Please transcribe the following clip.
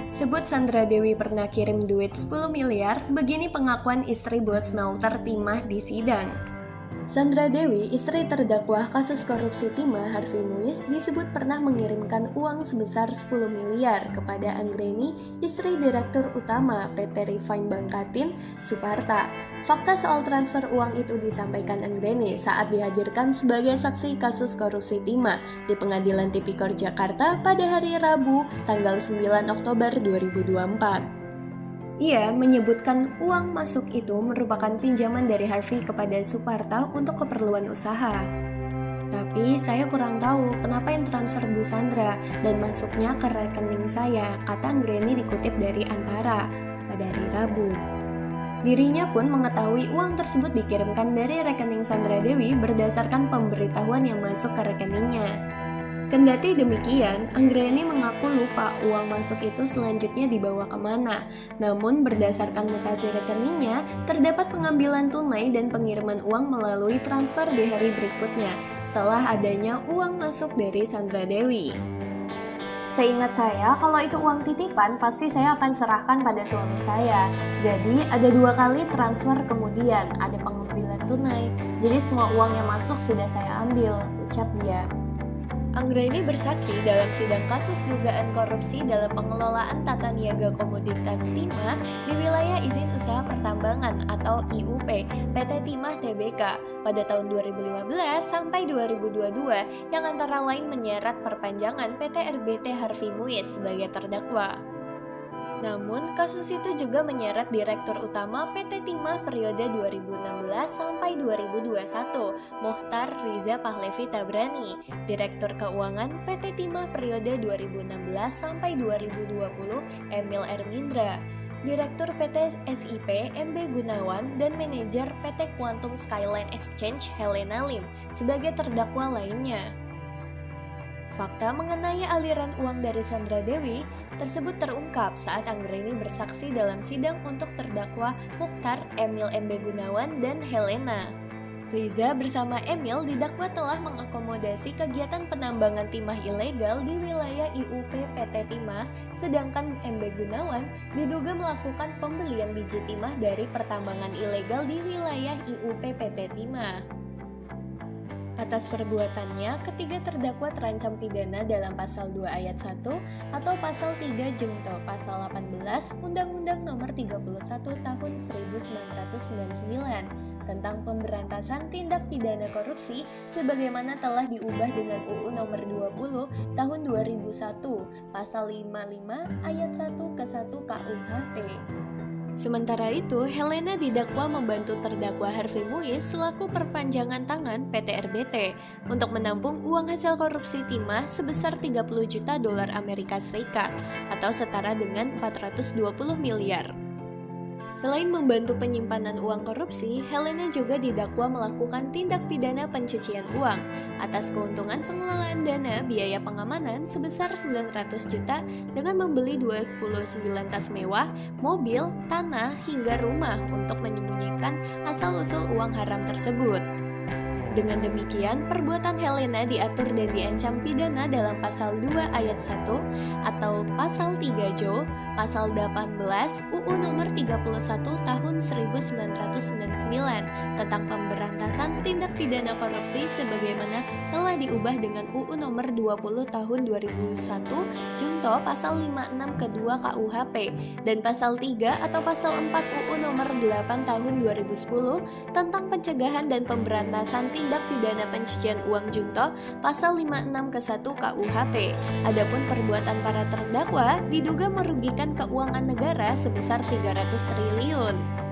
Sebut Sandra Dewi pernah kirim duit 10 miliar, begini pengakuan istri bos smelter Timah di sidang. Sandra Dewi, istri terdakwa kasus korupsi Timah Harvey Muiz, disebut pernah mengirimkan uang sebesar 10 miliar kepada Anggreni, istri Direktur Utama PT Refine Bangkatin, Suparta. Fakta soal transfer uang itu disampaikan Anggreni saat dihadirkan sebagai saksi kasus korupsi Timah di Pengadilan Tipikor Jakarta pada hari Rabu, tanggal 9 Oktober 2024. Ia menyebutkan uang masuk itu merupakan pinjaman dari Harvey kepada Suparta untuk keperluan usaha. Tapi saya kurang tahu kenapa yang transfer Bu Sandra dan masuknya ke rekening saya, kata Anggreni dikutip dari Antara pada hari Rabu. Dirinya pun mengetahui uang tersebut dikirimkan dari rekening Sandra Dewi berdasarkan pemberitahuan yang masuk ke rekeningnya. Kendati demikian, Anggreni mengaku lupa uang masuk itu selanjutnya dibawa kemana. Namun berdasarkan mutasi rekeningnya, terdapat pengambilan tunai dan pengiriman uang melalui transfer di hari berikutnya, setelah adanya uang masuk dari Sandra Dewi. Seingat saya, kalau itu uang titipan, pasti saya akan serahkan pada suami saya. Jadi, ada 2 kali transfer kemudian, ada pengambilan tunai. Jadi semua uang yang masuk sudah saya ambil, ucap dia. Anggreni bersaksi dalam sidang kasus dugaan korupsi dalam pengelolaan tata niaga komoditas timah di wilayah izin usaha pertambangan atau IUP PT Timah Tbk pada tahun 2015 sampai 2022 yang antara lain menyeret perpanjangan PT RBT Harvey Muiz sebagai terdakwa. Namun, kasus itu juga menyeret Direktur Utama PT Timah periode 2016 sampai 2021, Mohtar Riza Pahlevi Tabrani, Direktur Keuangan PT Timah periode 2016 sampai 2020, Emil Ermindra, Direktur PT SIP MB Gunawan, dan Manajer PT Quantum Skyline Exchange Helena Lim sebagai terdakwa lainnya. Fakta mengenai aliran uang dari Sandra Dewi tersebut terungkap saat Anggreni bersaksi dalam sidang untuk terdakwa Mukhtar, Emil MB Gunawan, dan Helena. Riza bersama Emil didakwa telah mengakomodasi kegiatan penambangan timah ilegal di wilayah IUP PT Timah, sedangkan MB Gunawan diduga melakukan pembelian biji timah dari pertambangan ilegal di wilayah IUP PT Timah. Atas perbuatannya, ketiga terdakwa terancam pidana dalam Pasal 2 Ayat 1 atau Pasal 3 Jungto Pasal 18 Undang-Undang Nomor 31 Tahun 1999 tentang pemberantasan tindak pidana korupsi sebagaimana telah diubah dengan UU Nomor 20 Tahun 2001 Pasal 55 Ayat 1 ke 1 KUHP. Sementara itu, Helena didakwa membantu terdakwa Harvey Muiz selaku perpanjangan tangan PT RBT untuk menampung uang hasil korupsi timah sebesar 30 juta dolar Amerika Serikat atau setara dengan 420 miliar. Selain membantu penyimpanan uang korupsi, Helena juga didakwa melakukan tindak pidana pencucian uang atas keuntungan pengelolaan dana biaya pengamanan sebesar 900 juta dengan membeli 29 tas mewah, mobil, tanah, hingga rumah untuk menyembunyikan asal-usul uang haram tersebut. Dengan demikian, perbuatan Helena diatur dan diancam pidana dalam Pasal 2 Ayat 1 atau Pasal 3 Jo, Pasal 18 UU Nomor 31 Tahun 1999 tentang pemberantasan tindak pidana korupsi sebagaimana telah diubah dengan UU Nomor 20 Tahun 2001 Junto Pasal 56 kedua KUHP dan Pasal 3 atau Pasal 4 UU Nomor 8 Tahun 2010 tentang pencegahan dan pemberantasan tindak pidana pencucian uang junto Pasal 56 ke 1 KUHP. Adapun perbuatan para terdakwa diduga merugikan keuangan negara sebesar 300 triliun.